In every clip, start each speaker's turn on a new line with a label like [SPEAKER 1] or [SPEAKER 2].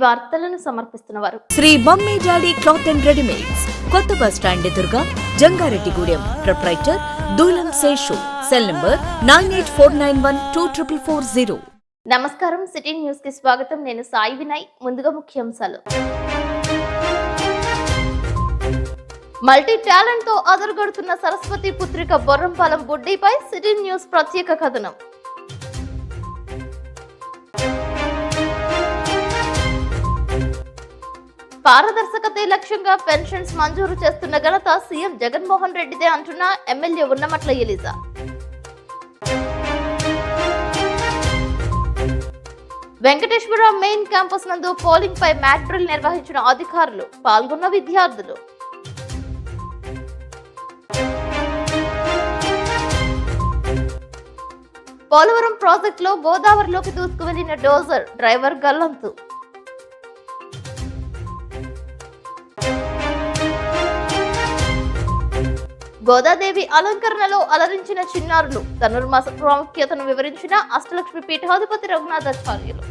[SPEAKER 1] వార్తలను సమర్పిస్తున్నవారు
[SPEAKER 2] Shri mummy daddy cloth and readymades, కొత్త బస్ స్టాండ్ ఎదురుగా, Jangareddygudem. Proprietor Dulam Seshu. Cell number 9849124440.
[SPEAKER 1] నమస్కారం. సిటీ న్యూస్ కి స్వాగతం. నేను సాయి వినయ్. ముందుగా ముఖ్యాంశాలు. మల్టీ టాలెంట్ తో అదరగొడుతున్న సరస్వతి పుత్రిక బొర్రంపాలెం బుడ్డిపై సిటీ న్యూస్ ప్రత్యేక కథనం. పారదర్శకతే లక్ష్యంగా పెన్షన్స్ మంజూరు చేస్తున్న ఘనత సీఎం జగన్మోహన్ రెడ్డిదే అంటున్న MLA Unnamatla Eliza. Venkateswara main campus నందు పోలింగ్ పై మ్యాక్ డ్రిల్ నిర్వహించిన అధికారులు, పాల్గొన్న విద్యార్థులు. పోలవరం ప్రాజెక్టులో గోదావరిలోకి దూసుకువెళ్లిన డోజర్, డ్రైవర్ గల్లంతు. గోదాదేవి అలంకరణలో అలరించిన చిన్నారులు, ధనుర్మాస ప్రాముఖ్యతను వివరించిన అష్టలక్ష్మి పీఠాధిపతి రఘునాథాచార్యులు.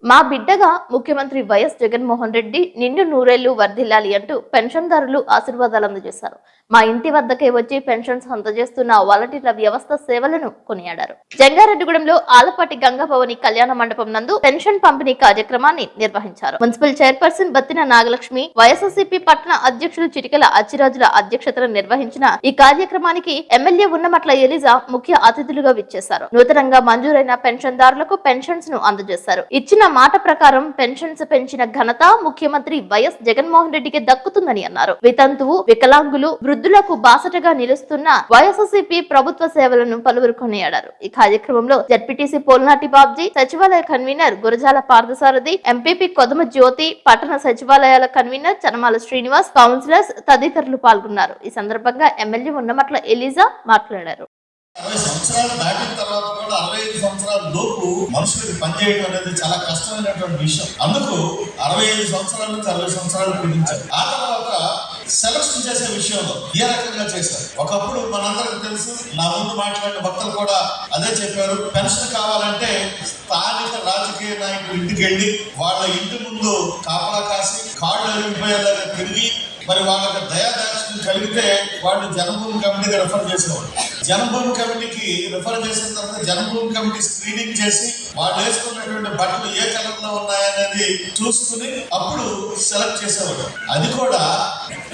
[SPEAKER 1] మా బిడ్డగా ముఖ్యమంత్రి వైఎస్ జగన్మోహన్ రెడ్డి నిండు నూరేళ్లు వర్ధిల్లాలి అంటూ పెన్షన్దారులు ఆశీర్వాదాలు అందజేశారు. మా ఇంటి వద్దకే వచ్చి పెన్షన్స్ అందజేస్తున్న వాలంటీర్ల వ్యవస్థ సేవలను కొనియాడారు. జంగారెడ్డిగూడెంలో ఆలపాటి గంగాభవని కళ్యాణ మండపం నందు పెన్షన్ పంపిణీ కార్యక్రమాన్ని నిర్వహించారు. మున్సిపల్ చైర్పర్సన్ బత్తిన నాగలక్ష్మి, వైఎస్ఆర్సీపీ పట్టణ అధ్యక్షులు చిటికల అచ్చిరాజుల అధ్యక్షతన నిర్వహించిన ఈ కార్యక్రమానికి ఎమ్మెల్యే ఉన్నమట్ల ఎలిజా ముఖ్య అతిథులుగా విచ్చేశారు. నూతనంగా మంజూరైన పెన్షన్దారులకు పెన్షన్స్ ను అందజేశారు. ఇచ్చిన మాట ప్రకారం పెన్షన్స్ పెంచిన ఘనత ముఖ్యమంత్రి వైఎస్ జగన్మోహన్ రెడ్డికి దక్కుతుందని అన్నారు. వితంతువు, వికలాంగులు, వృద్ధులకు బాసటగా నిలుస్తున్న వైఎస్ఆర్సీపీ ప్రభుత్వ సేవలను పలువురు కొనియాడారు. ఈ కార్యక్రమంలో జడ్పీటీసీ పోల్నాటి బాబ్జీ, సచివాలయ కన్వీనర్ గురజాల పార్థసారథి, ఎంపీపీ కొదమ జ్యోతి, పట్టణ సచివాలయాల కన్వీనర్ చనమాల శ్రీనివాస్, కౌన్సిలర్స్ తదితరులు పాల్గొన్నారు. ఈ సందర్భంగా ఎమ్మెల్యే ఉన్నమట్ల ఎలిజా మాట్లాడారు.
[SPEAKER 3] 60 సంవత్సరాలు దాటిన తర్వాత కూడా 65 సంవత్సరాల లోపు మనుషులకు పనిచేయడం అనేది చాలా కష్టమైనటువంటి విషయం. అందుకు 65 సంవత్సరాల నుంచి 60 సంవత్సరాలు కుదించారు. ఆ తర్వాత సెలక్షన్ చేసే విషయంలో ఏ రకంగా చేశారు. ఒకప్పుడు మనందరికి తెలుసు, నా ముందు మాట్లాడిన భక్తులు కూడా అదే చెప్పారు. పెన్షన్ కావాలంటే స్థానిక రాజకీయ నాయకులు ఇంటికి వెళ్ళి వాళ్ళ ఇంటి ముందు కాపలా కాసి కాళ్ళు అరిగిపోయేలాగా తిరిగి మరి వాళ్ళకి దయాదాక్షిణ్యం కలిగితే వాళ్ళు జనభూమి కమిటీకి రెఫర్ చేసేవాళ్ళు. జనభూమి కమిటీకి రెఫర్ చేసిన తర్వాత జనభూమి కమిటీ స్క్రీనింగ్ చేసి వాళ్ళు వేసుకున్నటువంటి బట్టలు ఏ కలర్ లో ఉన్నాయనేది చూసుకుని అప్పుడు సెలెక్ట్ చేసేవాడు. అది కూడా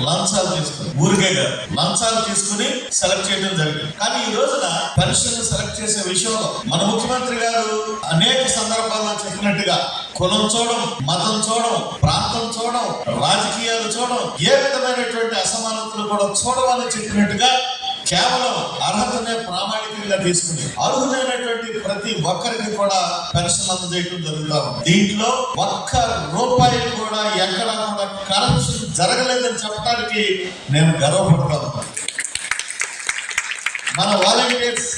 [SPEAKER 3] లంచాలు తీసుకుని, ఊరికే కాదు, లంచాలు తీసుకుని సెలెక్ట్ చేయడం జరిగింది. కానీ ఈ రోజున పెన్షన్ సెలెక్ట్ చేసే విషయంలో మన ముఖ్యమంత్రి గారు అనేక సందర్భాల్లో చెప్పినట్టుగా కులం చూడడం, మతం చూడడం, ప్రాంతం చూడడం, రాజకీయాలు చూడడం, ఏ విధమైనటువంటి అసమానతలు కూడా చూడమని చెప్పినట్టుగా కేవలం అర్హతనే ప్రామాణికంగా తీసుకుని అర్హులైనటువంటి ప్రతి ఒక్కరికి కూడా పెన్షన్ అందజేయడం జరుగుతాం. దీంట్లో ఒక్క రూపాయి కూడా ఎక్కడ కూడా కరప్షన్ జరగలేదని చెప్పడానికి నేను గర్వపడతాను. మన వాలంటీర్స్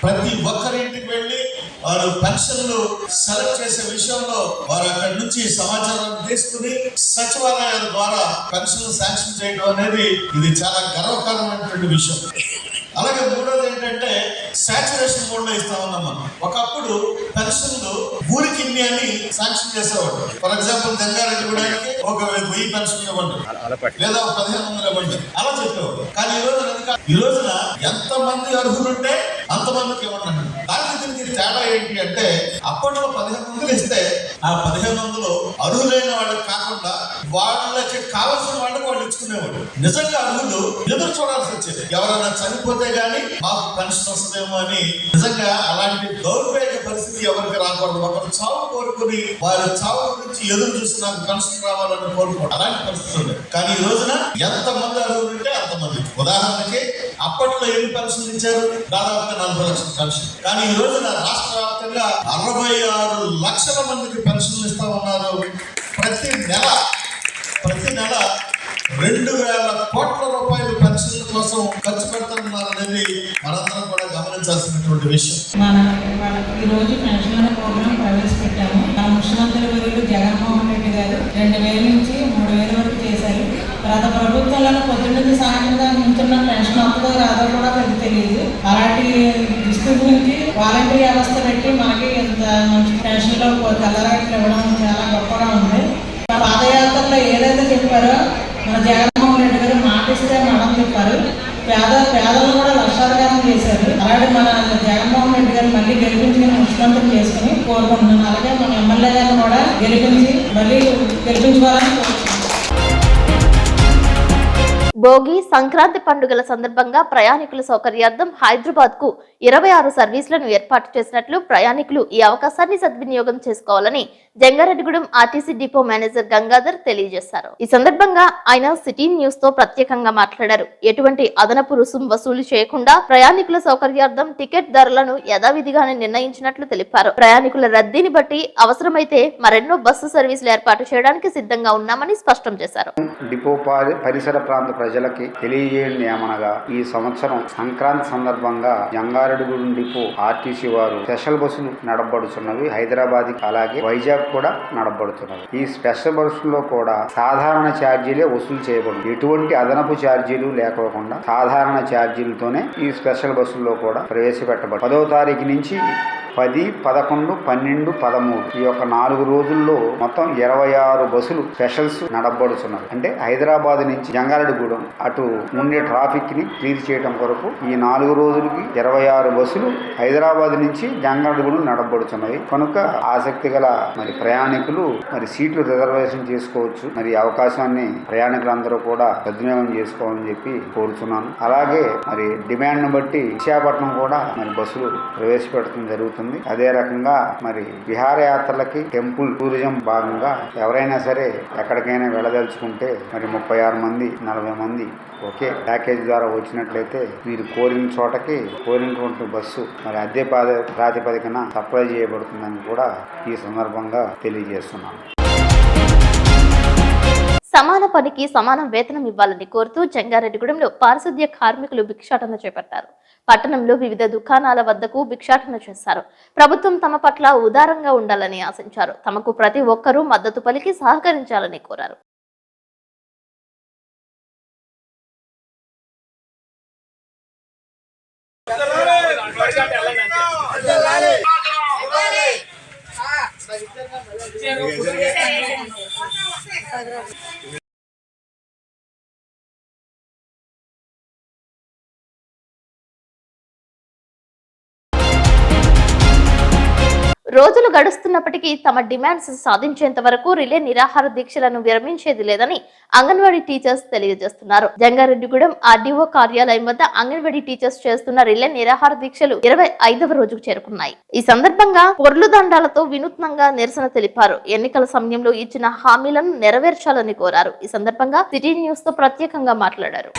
[SPEAKER 3] ప్రతి ఒక్కరింటికి వెళ్ళి వారు పెన్షన్లు సెలెక్ట్ చేసే విషయంలో వారు అక్కడి నుంచి సమాచారాన్ని తీసుకుని సచివాలయాల ద్వారా పెన్షన్లు శాంక్షన్ చేయడం అనేది ఇది చాలా గర్వకారణమైనటువంటి విషయం. అలాగే మూడోది ఏంటంటే సాచురేషన్ మోడ్ లో ఇస్తా ఉన్నాం మనం. ఒకప్పుడు పెన్షన్లు ఊరికి ఇన్ని అని శాంక్షన్ చేసేవాడు. ఫర్ ఎగ్జాంపుల్ జంగారెడ్డిగూడెంకి ఒక 1000 పెన్షన్ ఇవ్వండి, లేదా 1500 ఇవ్వండి, అలా చెప్పేవాడు. కానీ ఈ రోజున ఎంతమంది అర్హులుంటే అంతమందికి ఇవ్వండి. దానికి దీనికి తేడా ఏంటి అంటే అప్పట్లో 1500 ఇస్తే ఆ 1500 అర్హులైన వాళ్ళకి కాకుండా వాళ్ళకి కావాల్సిన వాళ్ళకి వాళ్ళు ఇచ్చుకునేవాడు. నిజంగా అర్హులు ఎదురు చూడాల్సి వచ్చేది. ఎవరైనా చనిపోతే గానీ మాకు పెన్షన్ వస్తుందేమో అని. నిజంగా అలాంటి దౌర్భాగ్య పరిస్థితి ఎవరికి రాకూడదు. ఒకరు చావు కోరుకుని వారి చావు గురించి ఎదురు చూసి నాకు పెన్షన్ రావాలని కోరుకోవడం, అలాంటి పరిస్థితి ఉంది. కానీ ఈ రోజున ఎంతమంది అర్హులు ఉంటే అంతమంది. ఉదాహరణకి అప్పట్లో ఎన్ని పెన్షన్లు ఇచ్చారు? దాదాపుగా 40 లక్షల పెన్షన్. కానీ ఈ రోజున రాష్ట్ర వ్యాప్తంగా 66 లక్షల మందికి పెన్షన్లు ఇస్తా ఉన్నారు. ప్రతి నెల 2000 కోట్ల రూపాయలు పెన్షన్ల కోసం ఖర్చు పెడుతున్నారు అనేది మనందరం కూడా గమనించాల్సినటువంటి విషయం.
[SPEAKER 4] ఈ రోజు పెన్షన్ ప్రోగ్రాం ప్రవేశపెట్టాము. మన ముఖ్యమంత్రి వర్యులు జగన్మోహన్ రెడ్డి గారు 2000 నుంచి 3000 వరకు చేశారు. గత ప్రభుత్వాలను పొద్దున్నది సాయంత్రం ఉంటున్న పెన్షన్ వస్తుందో రాదో కూడా పెద్ద తెలియదు. అలాంటి దుస్థితి నుంచి వాలంటీర్ వ్యవస్థ పెట్టి మనకి ఎంత మంచి ఇంట్లో తెల్లరాట్లు ఇవ్వడం చాలా గొప్పగా ఉంది. పాదయాత్రలో ఏదైతే చెప్పారో మన జగన్మోహన్ రెడ్డి గారు మాటిస్తే మనం చెప్పారు. పేదలను కూడా లక్షాధికారం చేశారు. అలాగే మన జగన్మోహన్ రెడ్డి గారు మళ్ళీ గెలిపించి ముఖ్యమంత్రి చేసుకుని కోరుకుంటున్నాను. అలాగే మన ఎమ్మెల్యే గారిని కూడా మళ్ళీ గెలిపించుకోవాలని కోరుకుంటున్నాను.
[SPEAKER 1] భోగి సంక్రాంతి పండుగల సందర్భంగా ప్రయాణికుల సౌకర్యార్థం హైదరాబాద్ కు 26 సర్వీసులను ఏర్పాటు చేసినట్లు ప్రయాణికులు ఈ అవకాశాన్ని సద్వినియోగం చేసుకోవాలని Jangareddygudem RTC depot manager Gangadhar తెలియజేశారు. ఈ సందర్భంగా ఆయన సిటీ న్యూస్ తో ప్రత్యేకంగా మాట్లాడారు. ఎటువంటి అదనపు రుసుం వసూలు చేయకుండా ప్రయాణికుల సౌకర్యార్థం టికెట్ ధరలను యథావిధిగానే నిర్ణయించినట్లు తెలిపారు. ప్రయాణికుల రద్దీని బట్టి అవసరమైతే మరెన్నో బస్సు సర్వీసులు ఏర్పాటు చేయడానికి సిద్ధంగా ఉన్నామని స్పష్టం చేశారు.
[SPEAKER 5] డిపో పరిసర ప్రాంత ప్రజలకి తెలియజేయండి ఏమనగా ఈ సంవత్సరం సంక్రాంతి సందర్భంగా జంగారెడ్డిగూడెం డిపో ఆర్టీసీ వారు స్పెషల్ బస్సులు నడపబడుతున్నవి. హైదరాబాద్ అలాగే వైజాగ్ కూడా నడపబడుతున్నవి. ఈ స్పెషల్ బస్సుల్లో కూడా సాధారణ ఛార్జీలే వసూలు చేయబడు. ఎటువంటి అదనపు ఛార్జీలు లేకోకుండా సాధారణ ఛార్జీలతోనే ఈ స్పెషల్ బస్సుల్లో కూడా ప్రవేశపెట్టబడు. 10వ తారీఖు నుంచి 10, 11, 12, 13 ఈ యొక్క 4 రోజుల్లో మొత్తం 26 బస్సులు స్పెషల్స్ నడపబడుతున్నారు. అంటే హైదరాబాద్ నుంచి జంగారెడ్డిగూడెం అటు ఉండే ట్రాఫిక్ ని క్లియర్ చేయడం కొరకు ఈ 4 రోజులకి 26 బస్సులు హైదరాబాద్ నుంచి జంగారెడ్డిగూడెం నడపబడుతున్నవి. కనుక ఆసక్తి గల ప్రయాణికులు సీట్లు రిజర్వేషన్ చేసుకోవచ్చు. ఈ అవకాశాన్ని ప్రయాణికులందరూ కూడా సద్వినియోగం చేసుకోవాలని చెప్పి కోరుతున్నాను. అలాగే డిమాండ్ బట్టి విశాఖపట్నం కూడా బస్సులు ప్రవేశపెట్టడం జరుగుతుంది. అదే రకంగా విహారయాత్రలకి టెంపుల్ టూరిజం భాగంగా ఎవరైనా సరే ఎక్కడికైనా వెళ్ళదలుచుకుంటే 36 మంది 40 మంది ఒకే ప్యాకేజ్ ద్వారా వచ్చినట్లయితే మీరు కోరిన చోటకి కోరినటువంటి బస్సు అదే ప్రాతిపదికన సప్లై చేయబడుతుందని కూడా ఈ సందర్భంగా తెలియజేస్తున్నాను.
[SPEAKER 1] సమాన పనికి సమాన వేతనం ఇవ్వాలని కోరుతూ జంగారెడ్డిగూడెంలో పారిశుద్ధ్య కార్మికులు భిక్షాటన చేపట్టారు. పట్టణంలో వివిధ దుకాణాల వద్దకు భిక్షాటన చేశారు. ప్రభుత్వం తమ పట్ల ఉదారంగా ఉండాలని ఆశించారు. తమకు ప్రతి ఒక్కరూ మద్దతు పలికి సహకరించాలని కోరారు. రోజులు గడుస్తున్నప్పటికీ తమ డిమాండ్స్ సాధించేంత వరకు రిలే నిరాహార దీక్షలను విరమించేది లేదని అంగన్వాడీ టీచర్స్ తెలియజేస్తున్నారు. జంగారెడ్డిగూడెం ఆర్డీఓ కార్యాలయం వద్ద అంగన్వాడీ టీచర్స్ చేస్తున్న రిలే నిరాహార దీక్షలు 25వ రోజుకు చేరుకున్నాయి. ఈ సందర్భంగా పొర్లు దండాలతో వినూత్నంగా నిరసన తెలిపారు. ఎన్నికల సమయంలో ఇచ్చిన హామీలను నెరవేర్చాలని కోరారు. ఈ సందర్భంగా సిటీ న్యూస్ తో ప్రత్యేకంగా మాట్లాడారు.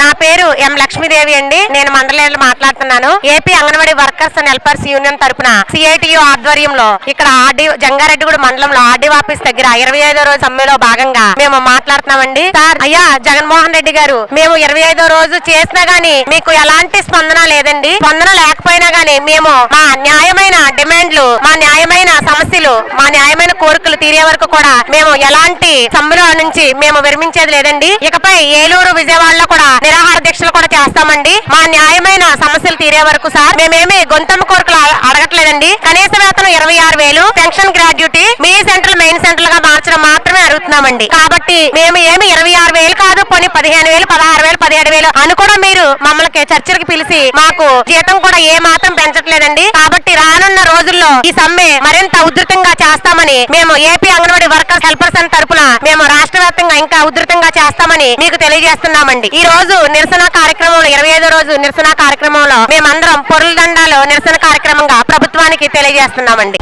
[SPEAKER 6] నా పేరు ఎం లక్ష్మీదేవి అండి. నేను మండలంలో మాట్లాడుతున్నాను. AP anganwadi workers and helpers union తరపున సిఐటియు ఆధ్వర్యంలో ఇక్కడ జంగారెడ్డిగూడెం మండలంలో ఆర్డీఓ ఆఫీస్ దగ్గర 25వ రోజు సమ్మెలో భాగంగా మేము మాట్లాడుతున్నామండి. సార్ అయ్యా జగన్మోహన్ రెడ్డి గారు, మేము 25వ రోజు చేసినా గానీ మీకు ఎలాంటి స్పందన లేదండి. స్పందన లేకపోయినా గానీ మేము మా న్యాయమైన డిమాండ్లు, మా న్యాయమైన సమస్యలు, మా న్యాయమైన కోరికలు తీరే వరకు కూడా మేము ఎలాంటి సమ్మెలో నుంచి మేము విరమించేది లేదండి. ఇకపై ఏలూరు, విజయవాడలో కూడా నిరాహార దీక్షలు కూడా చేస్తామండి. మా న్యాయమైన సమస్యలు తీరే వరకు సార్ మేమేమి గొంతమ్మ కోరికలు అడగట్లేదండి. కనీస వేతనం 26,000, పెన్షన్ గ్రాడ్యుటీ మీ సెంట్రల్ మెయిన్ సెంట్రల్ గా మార్చడం మాత్రమే అడుగుతున్నామండి. కాబట్టి మేము ఏమి 26,000 కాదు, పోనీ 15,000, 16,000, 17,000 అని కూడా మీరు మమ్మల్ని చర్చలకు పిలిచి మాకు జీతం కూడా ఏ మాత్రం పెంచట్లేదండి. కాబట్టి రానున్న రోజుల్లో ఈ సమ్మె మరింత ఉధృతంగా చేస్తామని మేము ఏపీ అంగన్వాడీ వర్కర్స్ హెల్పర్స్ అని తరపున మేము రాష్ట్ర వ్యాప్తంగా ఇంకా ఉధృతంగా చేస్తామని మీకు తెలియజేస్తున్నామండి. ఈ రోజు నిరసన కార్యక్రమంలో 25వ రోజు నిరసన కార్యక్రమంలో మేమందరం పొరుల దండాలో నిరసన కార్యక్రమంగా ప్రభుత్వానికి తెలియజేస్తున్నామండి.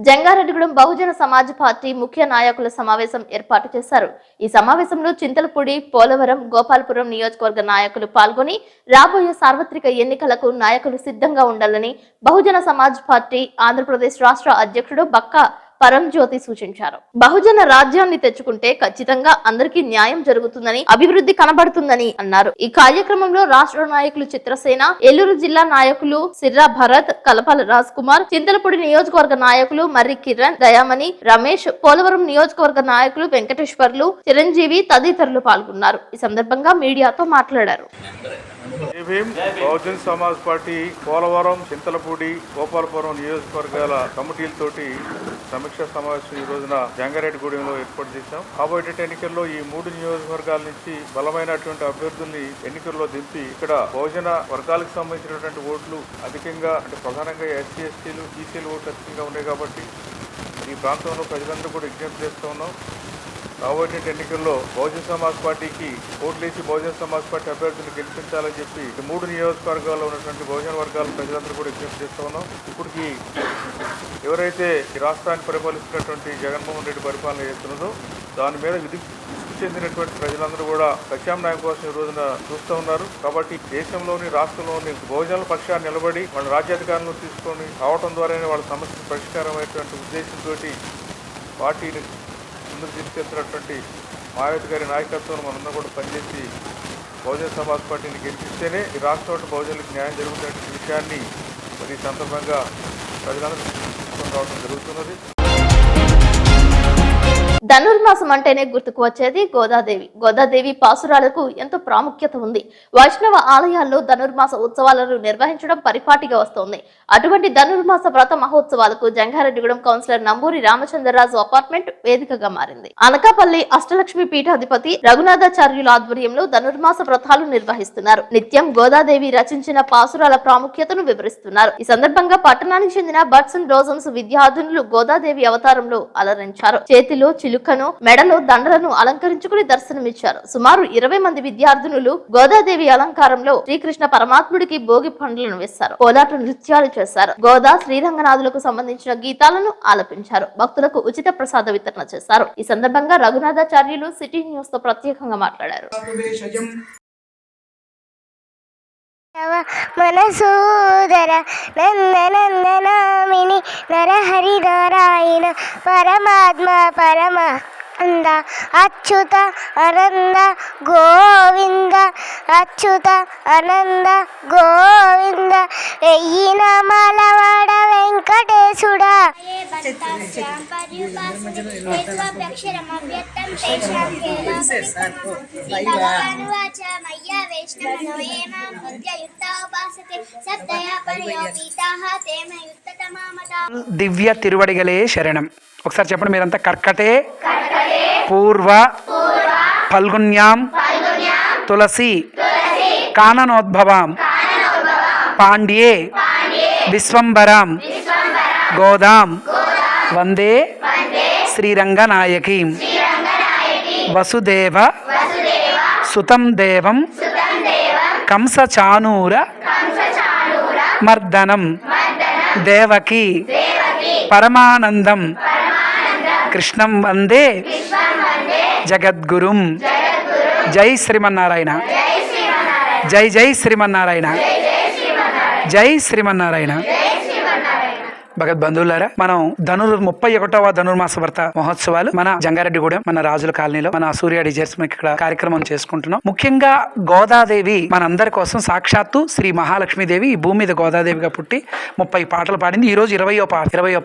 [SPEAKER 1] జంగారెడ్డిగూడెం బహుజన సమాజ్ పార్టీ ముఖ్య నాయకుల సమావేశం ఏర్పాటు చేశారు. ఈ సమావేశంలో చింతలపూడి, పోలవరం, గోపాలపురం నియోజకవర్గ నాయకులు పాల్గొని రాబోయే సార్వత్రిక ఎన్నికలకు నాయకులు సిద్ధంగా ఉండాలని బహుజన సమాజ్ పార్టీ ఆంధ్రప్రదేశ్ రాష్ట్ర అధ్యక్షుడు బక్కా పరంజ్యోతి సూచించారు. బహుజన రాజ్యాన్ని తెచ్చుకుంటే ఖచ్చితంగా అందరికీ న్యాయం జరుగుతుందని, అభివృద్ధి కనబడుతుందని అన్నారు. ఈ కార్యక్రమంలో రాష్ట్ర నాయకులు చిత్రసేన, ఏలూరు జిల్లా నాయకులు సిర్రా భరత్, కలపాల రాజ్ కుమార్, చింతలపూడి నియోజకవర్గ నాయకులు మర్రి కిరణ్, దయామణి, రమేష్, పోలవరం నియోజకవర్గ నాయకులు వెంకటేశ్వర్లు, చిరంజీవి తదితరులు పాల్గొన్నారు. ఈ సందర్భంగా మీడియాతో మాట్లాడారు.
[SPEAKER 7] బహుజన్ సమాజ్ పార్టీ పోలవరం, చింతలపూడి, గోపాలపురం నియోజకవర్గాల కమిటీలతోటి సమీక్ష సమావేశం ఈ రోజున జంగారెడ్డిగూడెంలో ఏర్పాటు చేశాం. కాబోయే ఎన్నికల్లో ఈ 3 నియోజకవర్గాల నుంచి బలమైనటువంటి అభ్యర్థుల్ని ఎన్నికల్లో దింపి ఇక్కడ బహుజన వర్గాలకు సంబంధించినటువంటి ఓట్లు అధికంగా, అంటే ప్రధానంగా ఎస్సీ, ఎస్టీలు, బీసీలు ఓట్లు అధికంగా ఉన్నాయి కాబట్టి ఈ ప్రాంతంలో ప్రజలందరూ కూడా విజ్ఞప్తి చేస్తూ ఉన్నాం. రాబోయే ఎన్నికల్లో బహుజన్ సమాజ్ పార్టీకి ఓట్లేసి బహుజన్ సమాజ్ పార్టీ అభ్యర్థులను గెలిపించాలని చెప్పి 3 నియోజకవర్గాల్లో ఉన్నటువంటి బహుజన వర్గాల ప్రజలందరూ కూడా విజ్ఞప్తి చేస్తూ ఉన్నాం. ఇప్పటికి ఎవరైతే ఈ రాష్ట్రాన్ని పరిపాలిస్తున్నటువంటి జగన్మోహన్ రెడ్డి పరిపాలన చేస్తున్నదో దాని మీద విసుగు చెందినటువంటి ప్రజలందరూ కూడా ప్రత్యామ్నాయం కోసం ఈ రోజున చూస్తూ ఉన్నారు. కాబట్టి దేశంలోని, రాష్ట్రంలోని బహుజనుల పక్షాన్ని నిలబడి వాళ్ళ రాజ్యాధికారంలో తీసుకొని రావడం ద్వారానే వాళ్ళ సమస్యకు పరిష్కారం అయ్యేటువంటి ఉద్దేశంతో పార్టీని ముందుకు తీసుకెళ్తున్నటువంటి మాయావతి గారి నాయకత్వం మనందరం కూడా పనిచేసి బహుజన సమాజ్ పార్టీని గెలిపిస్తేనే ఈ రాష్ట్రంలో బహుజనులకు న్యాయం జరుగుతున్న విషయాన్ని మరి ఈ సందర్భంగా ప్రజలందరూ తీసుకొని రావడం జరుగుతున్నది.
[SPEAKER 1] ధనుర్మాసం అంటేనే గుర్తుకు వచ్చేది గోదాదేవి. గోదాదేవి పాసురాలకు ఎంతో ప్రాముఖ్యత ఉంది. వైష్ణవ ఆలయాల్లో ధనుర్మాస ఉత్సవాలను నిర్వహించడం పరిపాటిగా వస్తోంది. అటువంటి ధనుర్మాస వ్రత మహోత్సవాలకు జంగారెడ్డిగూడెం కౌన్సిలర్ నంబూరి రామచంద్రరాజు అపార్ట్మెంట్ వేదికగా మారింది. అనకాపల్లి అష్టలక్ష్మి పీఠాధిపతి రఘునాథాచార్యుల ఆధ్వర్యంలో ధనుర్మాస వ్రతాలు నిర్వహిస్తున్నారు. నిత్యం గోదాదేవి రచించిన పాసురాల ప్రాముఖ్యతను వివరిస్తున్నారు. ఈ సందర్భంగా పట్టణానికి చెందిన బట్స్ అండ్ డోజన్స్ విద్యార్థినులు గోదాదేవి అవతారంలో అలరించారు. చేతిలో చిలుకను, మెడలో దండలను అలంకరించుకుని దర్శనమిచ్చారు. సుమారు 20 మంది విద్యార్థినులు గోదాదేవి అలంకారంలో శ్రీకృష్ణ పరమాత్ముడికి భోగి పండ్లను వేశారు. కోలాట నృత్యాలు చేశారు. గోదా, శ్రీరంగనాథులకు సంబంధించిన గీతాలను ఆలపించారు. భక్తులకు ఉచిత ప్రసాద వితరణ చేశారు. ఈ సందర్భంగా రఘునాథాచార్యులు సిటీ న్యూస్ తో ప్రత్యేకంగా మాట్లాడారు.
[SPEAKER 8] మనసూదర నందనందనామిని నరహరి నారాయణ పరమాత్మ పరమ అంద అచ్యుత అనంద గోవింద అచ్యుత అనంద గోవింద వెయ్యి నామాలవాడ వెంకటేశుడా.
[SPEAKER 9] దివ్య తిరువడిగలే శరణం. ఒకసారి చెప్పండి మీరంతా. కర్కటే పూర్వ ఫల్గున్యాం తులసి కాననోద్భవాం పాండ్యే విశ్వంబరాం గోదాం వందే శ్రీరంగనాయకీం వసుదేవ సుతం దేవం కంసచానూర మర్దనం దేవకి పరమానందం కృష్ణం వందే జగద్గురుం. జై శ్రీమన్నారాయణ. జై జై శ్రీమన్నారాయణ. జై శ్రీమన్నారాయణ. భగవద్బంధువులారా, మనం 31వ ధనుర్మాస వ్రత మహోత్సవాలు మన జంగారెడ్డిగూడెం, మన రాజుల కాలనీలో, మన సూర్య డిజైర్స్ ఇక్కడ కార్యక్రమం చేసుకుంటున్నాం. ముఖ్యంగా గోదాదేవి మనందరి కోసం సాక్షాత్తు శ్రీ మహాలక్ష్మీదేవి ఈ భూమి మీద గోదాదేవిగా పుట్టి 30 పాటలు పాడింది. ఈ రోజు 20వ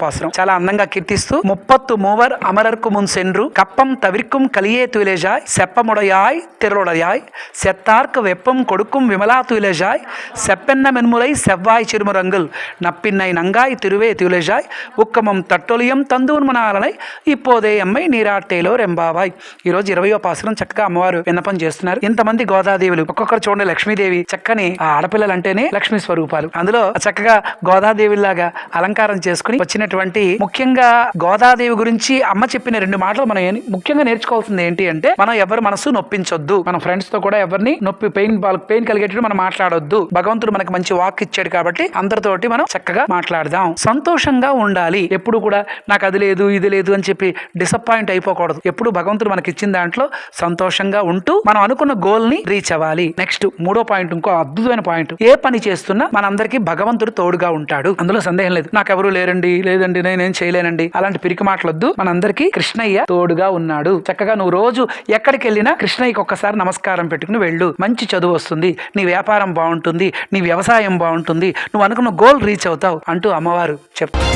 [SPEAKER 9] పాసురం చాలా అందంగా కీర్తిస్తూ 30 మూవర్ అమరర్కు మున్ సెండ్రు కప్పం తవిర్కుం కలియే తులేజాయ్ సెప్పముడయాయ్ తిరుడయాయ్ సెత్తార్కు వెప్పం కొడుకుం విమలా తులేజాయ్ సెప్పెన్న మెన్ములై సెవ్వాయ్ చిరుమురంగుల్ నప్పిన్నై నంగాయ్ తిరువే తులేజాయ్ ఉక్కమం తట్టొలియం తందూర్మనాలనై ఇప్పోదే అమ్మాయి నీరాట్టేలో రెంబావాయ్. ఈ రోజు 20వ పాసురం చక్కగా అమ్మవారు విన్నపం చేస్తున్నారు. ఇంతమంది గోదాదేవులు, ఒక్కొక్కరు చూడండి లక్ష్మీదేవి. చక్కని ఆ ఆడపిల్లలు అంటేనే లక్ష్మీ స్వరూపాలు. అందులో చక్కగా గోదాదేవిలాగా అలంకారం చేసుకుని వచ్చినటువంటి, ముఖ్యంగా గోదాదేవి గురించి అమ్మ చెప్పిన 2 మాటలు మనం ముఖ్యంగా నేర్చుకోవాల్సింది ఏంటి అంటే, మనం ఎవరి మనసు నొప్పించొద్దు. మన ఫ్రెండ్స్ తో కూడా ఎవరిని పెయిన్ కలిగేటట్టు మనం మాట్లాడొద్దు. భగవంతుడు మనకు మంచి వాక్ ఇచ్చాడు కాబట్టి అందరితోటి మనం చక్కగా మాట్లాడదాం. సంతోషం సంతోషంగా ఉండాలి. ఎప్పుడు కూడా నాకు అది లేదు ఇది లేదు అని చెప్పి డిసప్పాయింట్ అయిపోకూడదు. ఎప్పుడు భగవంతుడు మనకి ఇచ్చిన దాంట్లో సంతోషంగా ఉంటూ మనం అనుకున్న గోల్ ని రీచ్ అవ్వాలి. నెక్స్ట్ 3వ పాయింట్, ఇంకో అద్భుతమైన పాయింట్, ఏ పని చేస్తున్నా మనందరికీ భగవంతుడు తోడుగా ఉంటాడు, అందులో సందేహం లేదు. నాకెవరు లేరండి, లేదండి నేనేం చేయలేనండి, అలాంటి పిరికి మాటలొద్దు. మనందరికీ కృష్ణయ్య తోడుగా ఉన్నాడు. చక్కగా నువ్వు రోజు ఎక్కడికి వెళ్ళినా కృష్ణయ్యకి ఒక్కసారి నమస్కారం పెట్టుకుని వెళ్ళు. మంచి చదువు వస్తుంది, నీ వ్యాపారం బాగుంటుంది, నీ వ్యవసాయం బాగుంటుంది, నువ్వు అనుకున్న గోల్ రీచ్ అవుతావు అంటూ అమ్మవారు చెప్తారు.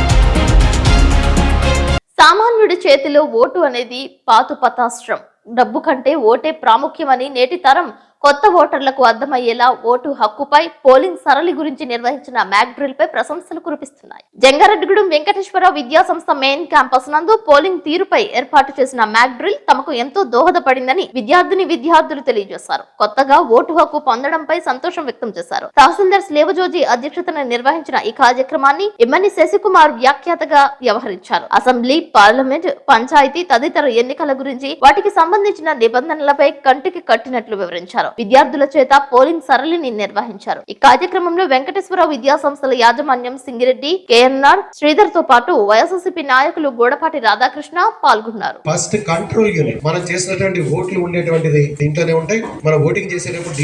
[SPEAKER 1] సామాన్యుడి చేతిలో ఓటు అనేది పాతుపతాస్త్రం. డబ్బు కంటే ఓటే ప్రాముఖ్యమని నేటి తరం కొత్త ఓటర్లకు అర్థమయ్యేలా ఓటు హక్కుపై పోలింగ్ సరళి గురించి నిర్వహించిన మ్యాక్ డ్రిల్ పై ప్రశంసలు కురిపిస్తున్నాయి. జంగారెడ్డిగూడెం వెంకటేశ్వరరావు విద్యాసంస్థ మెయిన్ క్యాంపస్ నందు పోలింగ్ తీరుపై ఏర్పాటు చేసిన మ్యాక్ డ్రిల్ తమకు ఎంతో దోహదపడిందని విద్యార్థులు తెలియజేశారు. కొత్తగా ఓటు హక్కు పొందడంపై సంతోషం వ్యక్తం చేశారు. తహసీల్దార్ స్లేవజోజీ అధ్యక్షతన నిర్వహించిన ఈ కార్యక్రమాన్ని ఎమ్మెల్యే శశికుమార్ వ్యాఖ్యాతగా వ్యవహరించారు. అసెంబ్లీ, పార్లమెంట్, పంచాయతీ తదితర ఎన్నికల గురించి వాటికి సంబంధించిన నిబంధనలపై కంటికి కట్టినట్లు వివరించారు. విద్యార్థుల చేత పోలింగ్ సరళిని నిర్వహించారు. ఈ కార్యక్రమంలో వెంకటేశ్వరరావు విద్యాసంస్థల యాజమాన్యం సింగిరెడ్డి, కేఎన్ఆర్, శ్రీధర్ తో పాటు వైఎస్ఆర్సీపీ నాయకులు గూడపాటి రాధాకృష్ణ పాల్గొన్నారు.
[SPEAKER 10] ఫస్ట్ కంట్రోల్ యూనిట్ మనం చేసినటువంటి ఓట్లు ఉండేటువంటిది దీంట్లోనే ఉంటాయి. మనం ఓటింగ్ చేసేటప్పుడు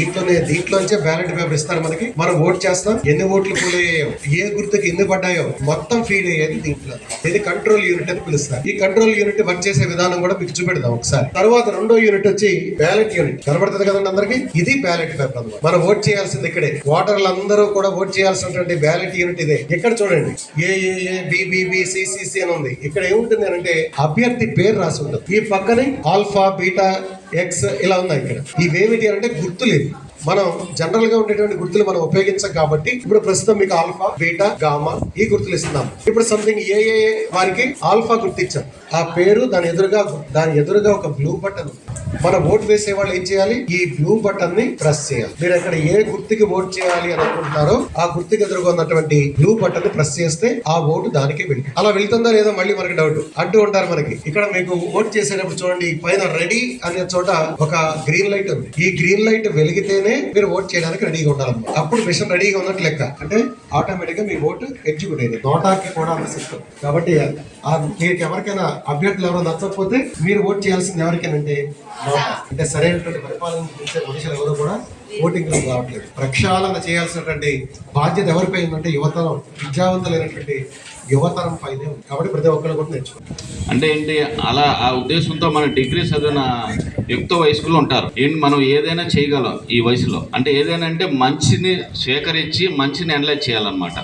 [SPEAKER 10] దీంట్లోంచే బ్యాలెట్ పేపర్ ఇస్తారు మనకి. మనం ఓట్ చేస్తాం, ఎన్ని ఓట్లు పోలయ్యాయో, ఏ గుర్తుకి ఎన్ని పడ్డాయో మొత్తం ఫీడ్ అయ్యేది దీంట్లో. ఇది కంట్రోల్ యూనిట్ అని పిలుస్తారు. ఈ కంట్రోల్ యూనిట్ వర్క్ చేసే విధానం కూడా మీకు చూపెడదాం ఒకసారి. తర్వాత రెండో యూనిట్ వచ్చి బ్యాలెట్ యూనిట్. కనబడుతుంది కదండి అందరికి, ఇది బ్యాలెట్ పేపర్ అన్నమాట. మనం ఓట్ చేయాల్సింది ఇక్కడే. ఓటర్లు అందరూ కూడా ఓట్ చేయాల్సినటువంటి బ్యాలెట్ యూనిట్ ఇదే. ఇక్కడ చూడండి ఏఏఏ, బిబిబి, సిసిసి అని ఉంది. ఇక్కడ ఏముంటుంది అంటే అభ్యర్థి పేరు రాసి ఉంటుంది. ఈ పక్కనే ఆల్ఫా, బీటా, ఎక్స్ ఇలా ఉన్నాయి. ఇక్కడ ఇవేమిటి అంటే గుర్తులు. ఇవి మనం జనరల్ గా ఉండేటువంటి గుర్తులు మనం ఉపయోగించాం కాబట్టి ఇప్పుడు ప్రస్తుతం మీకు ఆల్ఫా, బీటా, గామా ఈ గుర్తులు ఇస్తున్నాం. ఇప్పుడు సంథింగ్ ఏఏ వారికి ఆల్ఫా గుర్తు ఇచ్చాం. ఆ పేరు దాని ఎదురుగా ఒక బ్లూ బటన్. మన ఓటు వేసే వాళ్ళు ఏం చేయాలి? ఈ బ్లూ బటన్ ని ప్రెస్ చేయాలి. మీరు అక్కడ ఏ గుర్తుకి ఓట్ చేయాలి అని అనుకుంటున్నారో ఆ గుర్తుకి ఎదురుగా ఉన్నటువంటి బ్లూ బటన్ ని ప్రెస్ చేస్తే ఆ ఓటు దానికి వెళ్తుంది. అలా వెళ్తుందా లేదా మళ్ళీ మనకి డౌట్ అంటూ ఉంటారు మనకి. ఇక్కడ మీకు ఓట్ చేసేటప్పుడు చూడండి, పైన రెడీ అనే చోట ఒక గ్రీన్ లైట్ ఉంది. ఈ గ్రీన్ లైట్ వెలిగితేనే మీరు ఓట్ చేయడానికి రెడీగా ఉండాలన్నమాట. అప్పుడు మిషన్ రెడీగా ఉన్నట్టు లెక్క. అంటే ఆటోమేటిక్ గా మీ ఓటు ఎగ్జిక్యూట్ అయింది. నోటాకి కూడా అంత సిస్టమ్ కాబట్టి మీకు ఎవరికైనా అభ్యర్థులు ఎవరైనా నచ్చకపోతే మీరు ఓట్ చేయాల్సింది ఎవరికైనా అంటే సరైనటువంటి పరిపాలన చేసే మనుషులు ఎవరు కూడా ఓటింగ్ లో రావట్లేదు. ప్రక్షాళన చేయాల్సినటువంటి బాధ్యత ఎవరిపై ఉందంటే యువతరం, విద్యావంతులైనటువంటి యువతరం పైనే ఉంది. కాబట్టి ప్రతి ఒక్కరు కూడా నేర్చుకోవాలి.
[SPEAKER 11] అంటే ఏంటి, అలా ఆ ఉద్దేశంతో మన డిగ్రీ చదివిన యుక్త వయస్కులు ఉంటారు. ఏంటి మనం ఏదైనా చేయగలం ఈ వయసులో. అంటే ఏదైనా అంటే మంచిని సేకరించి మంచిని అనలైజ్ చేయాలన్నమాట.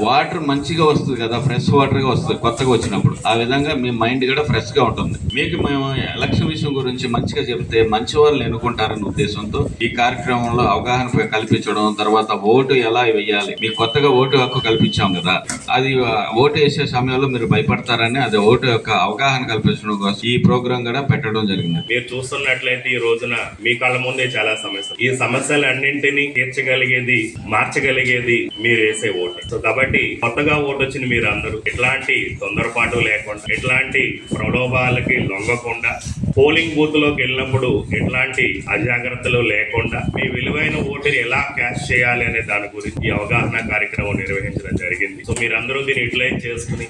[SPEAKER 11] వాటర్ మంచిగా వస్తుంది కదా, ఫ్రెష్ వాటర్ గా వస్తుంది కొత్తగా వచ్చినప్పుడు. ఆ విధంగా మీ మైండ్ కూడా ఫ్రెష్ గా ఉంటుంది. మీకు మేము ఎలక్షన్ విషయం గురించి మంచిగా చెప్తే మంచి వాళ్ళు ఎన్నుకుంటారన్న ఉద్దేశంతో ఈ కార్యక్రమంలో అవగాహన కల్పించడం, తర్వాత ఓటు ఎలా వేయాలి, మీకు కొత్తగా ఓటు హక్కు కల్పించాం కదా, అది ఓటు వేసే సమయంలో మీరు భయపడతారని అది ఓటు యొక్క అవగాహన కల్పించడం కోసం ఈ ప్రోగ్రాం కూడా పెట్టడం జరిగింది.
[SPEAKER 12] మీరు చూస్తున్నట్లయితే ఈ రోజున మీ కళ్ళ ముందే చాలా సమస్యలు. ఈ సమస్యలన్నింటినీ తీర్చగలిగేది, మార్చగలిగేది మీరు వేసే ఓటు. సో కాబట్టి కొత్తగా ఓటు వచ్చిన మీరు అందరూ ఎట్లాంటి తొందరపాటు లేకుండా, ఎట్లాంటి ప్రలోభాలకి లొంగకుండా, పోలింగ్ బూత్ లోకి వెళ్ళినప్పుడు ఎట్లాంటి అజాగ్రత్తలు లేకుండా మీ విలువైన ఓటుని ఎలా క్యాష్ చేయాలి అనే దాని గురించి అవగాహన కార్యక్రమం నిర్వహించడం జరిగింది. సో మీరందరూ దీన్ని యూటిలైజ్ చేసుకుని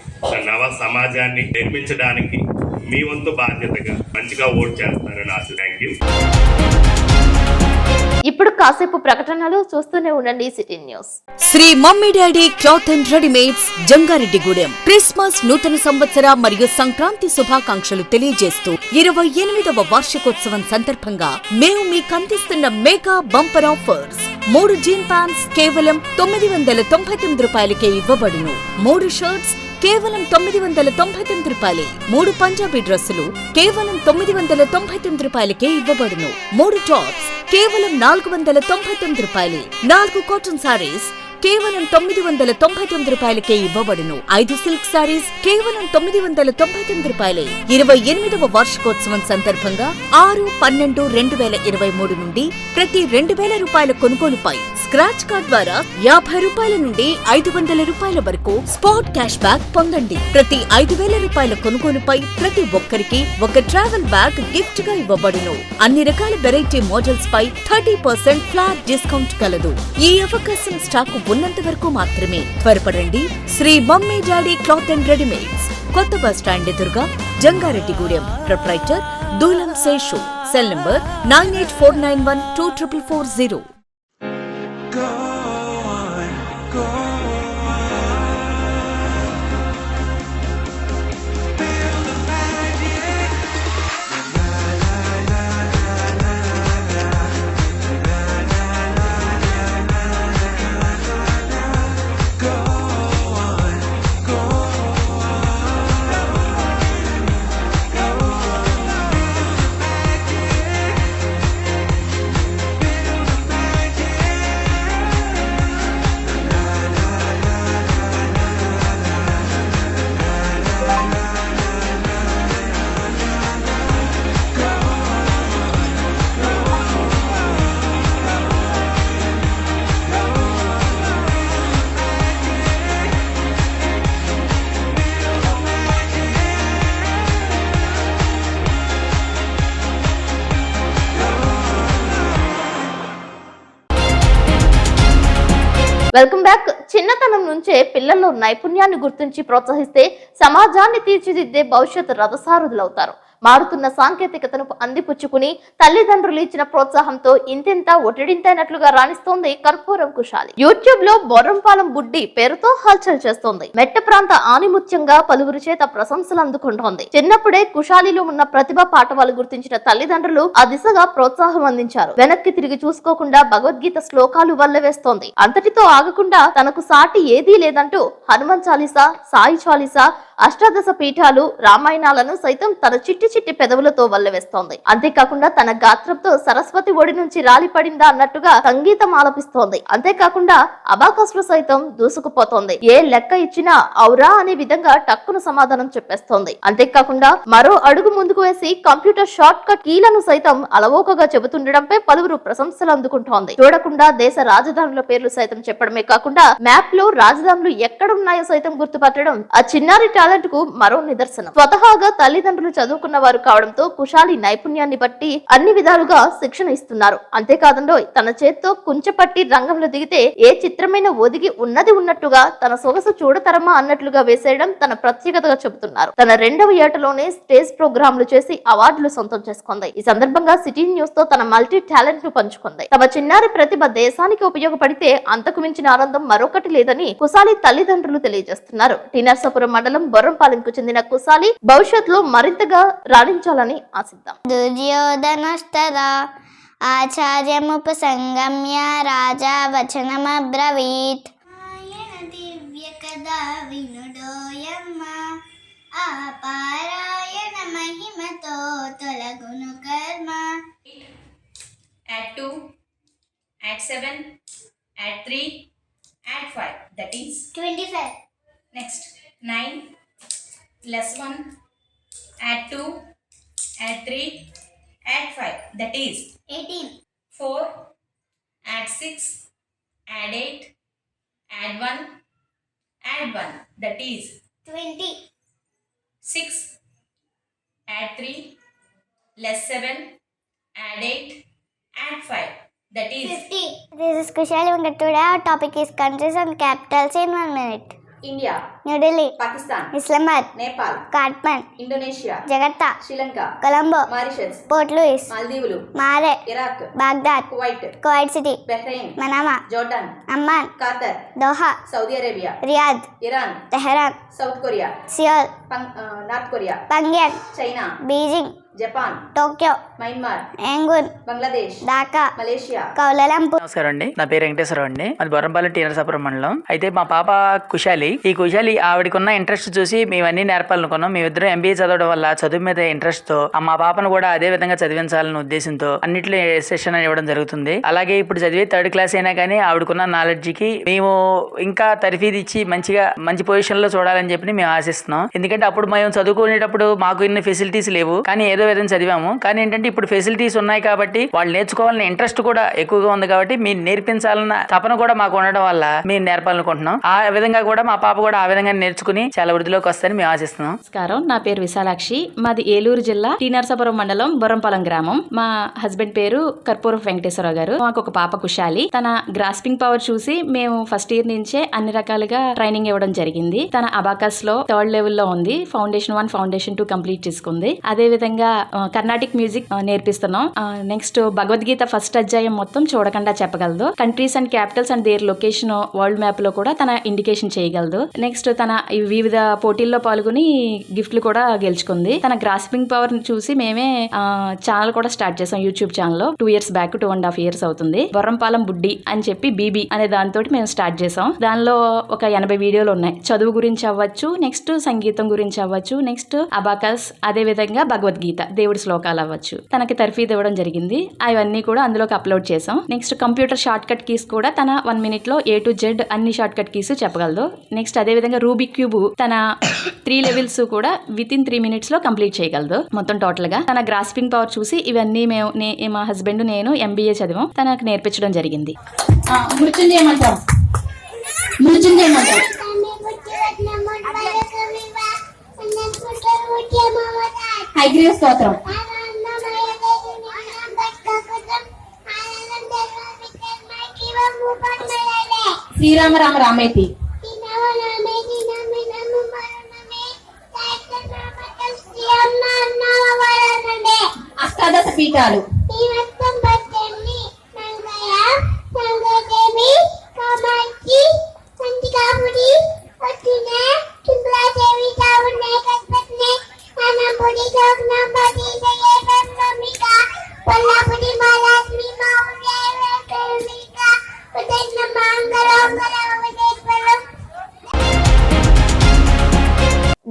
[SPEAKER 12] నవ సమాజాన్ని నిర్మించడానికి మీ వంతు బాధ్యతగా మంచిగా ఓట్ చేస్తారని ఆశ. Thank you.
[SPEAKER 1] ఇప్పుడు కాసేపు ప్రకటనలు చూస్తూనే ఉండండి city news.
[SPEAKER 2] Sri mummy daddy cloth and readymades Jangareddygudem Christmas, నూతన సంవత్సర మరియు సంక్రాంతి శుభాకాంక్షలు తెలియజేస్తూ 28వ వార్షికోత్సవం సందర్భంగా మేము మీకు అందిస్తున్న mega bumper offers. 3 gene pants కేవలం 999 రూపాయలకే ఇవ్వబడును. 3 షర్ట్స్ కేవలం 999 రూపాయలే. 3 పంజాబీ డ్రెస్సులు కేవలం 999 రూపాయలకే ఇవ్వబడును. 3 టాప్స్ కేవలం 499 రూపాయలే. 4 కాటన్ సారీస్ కేవలం 999 రూపాయలకే ఇవ్వబడును. 5 సిల్క్ సారీస్ కేవలం 999 రూపాయలే. 28వ వార్షికోత్సవం సందర్భంగా 6/12/2023 నుండి ప్రతి 2000 రూపాయల కొనుగోలుపై స్క్రాచ్ కార్డ్ ద్వారా 50 రూపాయల నుండి 500 రూపాయల వరకు స్పాట్ క్యాష్ బ్యాక్ పొందండి. ప్రతి 5,000 రూపాయల కొనుగోలుపై ప్రతి ఒక్కరికి ఒక ట్రావెల్ బ్యాగ్ గిఫ్ట్ గా ఇవ్వబడును. అన్ని రకాల వెరైటీ మోడల్స్ పై 30% ఫ్లాట్ డిస్కౌంట్ కలదు. ఈ అవకాశం స్టాక్ ఉన్నంత వరకు మాత్రమే. త్వరపడండి. Shri mummy daddy cloth and readymades, కొత్త బస్ స్టాండ్ ఎదురుగా, Jangareddygudem. Proprietor Dulam Seshu. Cell number 9849124440.
[SPEAKER 1] Welcome back. చిన్నతనం నుంచే పిల్లల్లో నైపుణ్యాన్ని గుర్తించి ప్రోత్సహిస్తే సమాజాన్ని తీర్చిదిద్దే భవిష్యత్ రథసారథులవుతారు. మారుతున్న సాంకేతికతను అందిపుచ్చుకుని తల్లిదండ్రులు ఇచ్చిన ప్రోత్సాహంతో ఇంతింత ఒటిడింతైనట్లుగా రాణిస్తోంది కర్పూరం కుశాలి. యూట్యూబ్ లో బొర్రంపాలెం బుడ్డి పేరుతో హల్చల్ చేస్తోంది. మెట్ట ప్రాంత ఆనిముత్యంగా పలువురు చేత ప్రశంసలు అందుకుంటోంది. చిన్నప్పుడే కుశాలిలో ఉన్న ప్రతిభ పాఠవాలు గుర్తించిన తల్లిదండ్రులు ఆ దిశగా ప్రోత్సాహం అందించారు. వెనక్కి తిరిగి చూసుకోకుండా భగవద్గీత శ్లోకాలు వల్లవేస్తోంది. అంతటితో ఆగకుండా తనకు సాటి ఏదీ లేదంటూ హనుమాన్ చాలీసా, సాయి చాలీసా, అష్టాదశ పీఠాలు, రామాయణాలను సైతం తన చిట్టి చిట్టి పెదవులతో వల్లవేస్తోంది. అంతేకాకుండా తన గాత్రంతో సరస్వతి ఒడి నుంచి రాలి పడిందా అన్నట్టుగా సంగీతం ఆలపిస్తోంది. అంతేకాకుండా అబాకస్లు సైతం దూసుకుపోతోంది. ఏ లెక్క ఇచ్చినా ఔరా అనే విధంగా టక్కును సమాధానం చెప్పేస్తోంది. అంతేకాకుండా మరో అడుగు ముందుకు వేసి కంప్యూటర్ షార్ట్ కట్ కీలను సైతం అలవోకగా చెబుతుండడంపై పలువురు ప్రశంసలు అందుకుంటోంది. చూడకుండా దేశ రాజధానుల పేర్లు సైతం చెప్పడమే కాకుండా మ్యాప్ లో రాజధానులు ఎక్కడున్నాయో సైతం గుర్తుపట్టడం ఆ చిన్నారి టాలెంట్ కు మరో నిదర్శనం. స్వతహాగా తల్లిదండ్రులు చదువుకున్న వారు కావడంతో కుశాలి నైపుణ్యాన్ని బట్టి అన్ని విధాలుగా శిక్షణ ఇస్తున్నారు. అంతేకాదండో తన చేత్తో కుంచెపట్టి రంగంలో దిగితే ఏ చిత్రమైన ఒదిగి ఉన్నది ఉన్నట్టుగా తన సొగసు చూడతరమా అన్నట్లుగా వేసేయడం తన ప్రత్యేకతగా చెబుతున్నారు. తన 2వ ఏటలోనే స్టేజ్ ప్రోగ్రాంలు చేసి అవార్డులు సొంతం చేసుకుంది. ఈ సందర్భంగా సిటీ న్యూస్ తో తన మల్టీ టాలెంట్ ను పంచుకుంది. తమ చిన్నారి ప్రతిభ దేశానికి ఉపయోగపడితే అంతకు మించిన ఆనందం మరొకటి లేదని కుశాలి తల్లిదండ్రులు తెలియజేస్తున్నారు. టీ నర్సాపురం మండలం బొర్రంపాలెంకు చెందిన కుశాలి భవిష్యత్తులో మరింతగా రాణించాలని ఆశిద్దాం.
[SPEAKER 8] దుర్యోధనస్తదా ఆచార్యముపసంగమ్య రాజా వచనమబ్రవీత్. ఆయన దివ్య కదా వినుడోయమ్మ, ఆ పారాయణ మహిమతో తొలగును కర్మ.
[SPEAKER 13] Add 2, add 7, add 3, add 5, that is
[SPEAKER 8] 25.
[SPEAKER 13] next 9 plus 1, add 2, add 3, add 5, that is
[SPEAKER 8] 18.
[SPEAKER 13] 4, add 6, add 8, add 1, add 1, that is
[SPEAKER 8] 20.
[SPEAKER 13] 6, add 3, less 7, add 8, add 5, that is
[SPEAKER 8] 50. This is Kushali Unga. Today our topic is countries and capitals in 1 minute.
[SPEAKER 13] India,
[SPEAKER 8] New Delhi,
[SPEAKER 13] Pakistan,
[SPEAKER 8] Islamabad,
[SPEAKER 13] Nepal,
[SPEAKER 8] Kathmandu,
[SPEAKER 13] Indonesia,
[SPEAKER 8] Jakarta,
[SPEAKER 13] Sri Lanka,
[SPEAKER 8] Colombo,
[SPEAKER 13] Mauritius,
[SPEAKER 8] Port Louis,
[SPEAKER 13] Maldives,
[SPEAKER 8] Mare,
[SPEAKER 13] Iraq,
[SPEAKER 8] Baghdad,
[SPEAKER 13] Kuwait,
[SPEAKER 8] Kuwait City,
[SPEAKER 13] Bahrain,
[SPEAKER 8] Manama,
[SPEAKER 13] Jordan,
[SPEAKER 8] Amman,
[SPEAKER 13] Qatar,
[SPEAKER 8] Doha,
[SPEAKER 13] Saudi Arabia,
[SPEAKER 8] Riyadh,
[SPEAKER 13] Iran,
[SPEAKER 8] Tehran,
[SPEAKER 13] South Korea,
[SPEAKER 8] Seoul,
[SPEAKER 13] North Korea,
[SPEAKER 8] Pyongyang,
[SPEAKER 13] China,
[SPEAKER 8] Beijing,
[SPEAKER 13] Japan,
[SPEAKER 8] Tokyo,
[SPEAKER 13] Myanmar,
[SPEAKER 8] Yangon,
[SPEAKER 13] Bangladesh,
[SPEAKER 8] Dhaka,
[SPEAKER 13] Malaysia.
[SPEAKER 8] Kuala Lumpur.
[SPEAKER 14] నమస్కారం అండి, నా పేరు వెంకటేశ్వరరావు అండి. అది Borrampalem tea Narasapuram మండలం. అయితే మా పాప కుశాలి. ఈ కుశాలి ఆవిడకున్న ఇంట్రెస్ట్ చూసి మేము అన్ని నేర్పాలనుకున్నాం. మేమిద్దరం ఎంబీఏ చదవడం వల్ల చదువు మీద ఇంట్రెస్ట్ తో మా పాపను కూడా అదే విధంగా చదివించాలనే ఉద్దేశంతో అన్నిట్లో సెషన్ ఇవ్వడం జరుగుతుంది. అలాగే ఇప్పుడు చదివే 3rd క్లాస్ అయినా కానీ ఆవిడకున్న నాలెడ్జ్ కి మేము ఇంకా తర్ఫీదు ఇచ్చి మంచి పొజిషన్ లో చూడాలని చెప్పి మేము ఆశిస్తున్నాం. ఎందుకంటే అప్పుడు మేము చదువుకునేటప్పుడు మాకు ఇన్ని ఫెసిలిటీస్ లేవు, కానీ ఏదో వేదం చదివాము. కానీ ఏంటంటే ఇప్పుడు ఫెసిలిటీస్ ఉన్నాయి కాబట్టి వాళ్ళు నేర్చుకోవాలని ఇంట్రెస్ట్ కూడా ఎక్కువగా ఉంది కాబట్టి మీరు నేర్పించాలన్న తపన కూడా మాకు ఉండడం వల్ల మేము నేర్పాలనుకుంటున్నాం. ఆ విధంగా కూడా మా పాప కూడా ఆ విధంగా నేర్చుకుని చాలా వృద్ధిలోకి వస్తాయని మేము ఆశిస్తున్నాం.
[SPEAKER 15] నమస్కారం, నా పేరు విశాలాక్షి. మాది ఏలూరు జిల్లా టీ నరసాపురం మండలం బొర్రంపాలెం గ్రామం. మా హస్బెండ్ పేరు కర్పూరం వెంకటేశ్వరరావు గారు. మాకు ఒక పాప కుశాలి. తన గ్రాస్పింగ్ పవర్ చూసి మేము ఫస్ట్ ఇయర్ నుంచే అన్ని రకాలుగా ట్రైనింగ్ ఇవ్వడం జరిగింది. తన అబాకస్ లో 3rd లెవెల్ లో ఉంది. ఫౌండేషన్ 1 ఫౌండేషన్ 2 కంప్లీట్ చేసుకుంది. అదే విధంగా కర్ణాటిక్ మ్యూజిక్ నేర్పిస్తున్నాం. నెక్స్ట్ భగవద్గీత ఫస్ట్ అధ్యాయం మొత్తం చూడకుండా చెప్పగలదు. Countries and capitals and their location world map లో కూడా తన ఇండికేషన్ చేయగలదు. నెక్స్ట్ తన వివిధ పోటీల్లో పాల్గొని గిఫ్ట్లు కూడా గెలుచుకుంది. తన గ్రాస్పింగ్ పవర్ చూసి మేమే ఛానల్ కూడా స్టార్ట్ చేసాం, YouTube channel 2 years back, 2.5 years అవుతుంది. బొర్రంపాలెం బుడ్డి అని చెప్పి బీబీ అనే దాంతో మేము స్టార్ట్ చేసాం. దానిలో ఒక 80 వీడియోలు ఉన్నాయి. చదువు గురించి అవ్వచ్చు, నెక్స్ట్ సంగీతం గురించి అవ్వచ్చు, నెక్స్ట్ అబాకస్, అదే విధంగా భగవద్గీత దేవుడి శ్లోకాలు అవ్వచ్చు. తనకి తర్ఫీదు ఇవ్వడం జరిగింది. అవన్నీ కూడా అందులోకి అప్లోడ్ చేసాం. Next computer short cut keys కూడా తన 1 minute లో A to Z అన్ని షార్ట్ కట్ కీస్ చెప్పగలదు. నెక్స్ట్ అదే విధంగా రూబిక్ క్యూబ్ తన 3 levels కూడా within 3 minutes లో కంప్లీట్ చేయగలదు. మొత్తం టోటల్ గా తన గ్రాస్పింగ్ పవర్ చూసి ఇవన్నీ మేము మా హస్బెండ్ నేను MBA చదివాం. తనకు నేర్పించడం జరిగింది.
[SPEAKER 8] హైగ్రీవ స్తోత్రం, శ్రీరామ రామ రామేతి, అష్టాదశ పీఠాలు,